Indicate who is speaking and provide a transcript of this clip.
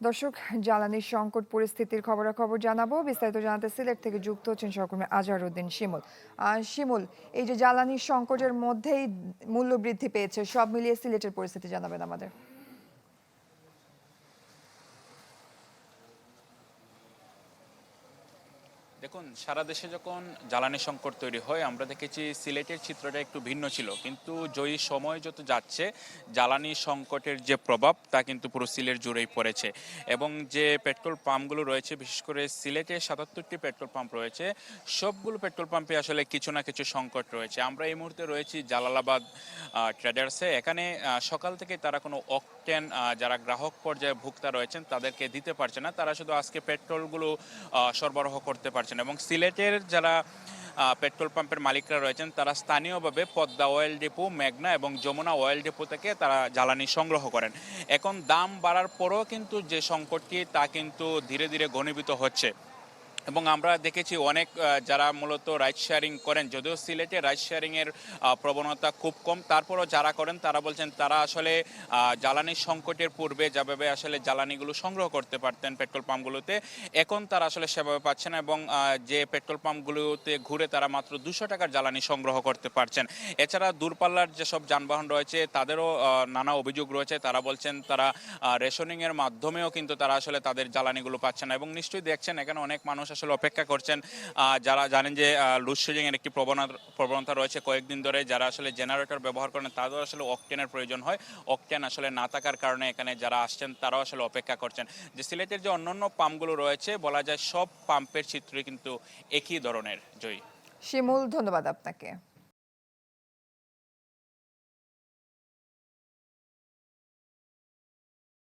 Speaker 1: দর্শক, জ্বালানির সংকট পরিস্থিতির খবরাখবর জানাবো। বিস্তারিত জানাতে সিলেট থেকে যুক্ত হচ্ছেন সহকর্মী আজহারউদ্দিন শিমুল। শিমুল, এই যে জ্বালানির সংকটের মধ্যেই মূল্য বৃদ্ধি পেয়েছে, সব মিলিয়ে সিলেটের পরিস্থিতি জানাবেন আমাদের।
Speaker 2: দেখুন, সারা দেশে যখন জ্বালানি সংকট তৈরি হয় আমরা দেখেছি সিলেটের চিত্রটা একটু ভিন্ন ছিল, কিন্তু জয়ী সময় যত যাচ্ছে জ্বালানি সংকটের যে প্রভাব তা কিন্তু পুরো সিলেট জুড়েই পড়েছে। এবং যে পেট্রোল পাম্পগুলো রয়েছে, বিশেষ করে সিলেটে ৭৭টি পেট্রোল পাম্প রয়েছে, সবগুলো পেট্রোল পাম্পে আসলে কিছু না কিছু সংকট রয়েছে। আমরা এই মুহূর্তে রয়েছি জালালাবাদ ট্রেডার্সে। এখানে সকাল থেকে তারা কোনো অকটেন যারা গ্রাহক পর্যায়ে ভোক্তা রয়েছেন তাদেরকে দিতে পারছে না, তারা শুধু আজকে পেট্রোলগুলো সরবরাহ করতে পারছে না। এবং সিলেটের যারা পেট্রোল পাম্পের মালিকরা রয়েছেন তারা স্থানীয়ভাবে পদ্মা অয়েল ডিপো, মেঘনা এবং যমুনা অয়েল ডিপো থেকে তারা জ্বালানি সংগ্রহ করেন। এখন দাম বাড়ার পরেও কিন্তু যে সংকটটি তা কিন্তু ধীরে ধীরে ঘনীভূত হচ্ছে। এবং আমরা দেখেছি অনেক যারা মূলত রাইড শেয়ারিং করেন, যদিও সিলেটে রাইড শেয়ারিংয়ের প্রবণতা খুব কম, তারপরও যারা করেন তারা বলছেন তারা আসলে জ্বালানির সংকটের পূর্বে যেভাবে আসলে জ্বালানিগুলো সংগ্রহ করতে পারতেন পেট্রোল পাম্পগুলোতে, এখন তারা আসলে সেভাবে পাচ্ছে না। এবং যে পেট্রোল পাম্পগুলোতে ঘুরে তারা মাত্র 200 টাকার জ্বালানি সংগ্রহ করতে পারছেন। এছাড়া দূরপাল্লার যেসব যানবাহন রয়েছে তাদেরও নানা অভিযোগ রয়েছে, তারা বলছেন তারা রেশনিংয়ের মাধ্যমেও কিন্তু তারা আসলে তাদের জ্বালানিগুলো পাচ্ছে না। এবং নিশ্চয়ই দেখছেন এখানে অনেক মানুষ আসলে অপেক্ষা করছেন, যারা জানেন যে লোডশেডিং এর একটি প্রবণতা রয়েছে কয়েকদিন ধরে, যারা আসলে জেনারেটর ব্যবহার করেন তাদের আসলে অকটেনের প্রয়োজন হয়। অকটেন আসলে না থাকার কারণে এখানে যারা আসছেন তারাও আসলে অপেক্ষা করছেন। যে সিলেটের যে অন্যান্য পাম্পগুলো রয়েছে বলা যায় সব পাম্পের চিত্রই কিন্তু একই ধরনের। জয়ী
Speaker 1: শিমুল, ধন্যবাদ আপনাকে।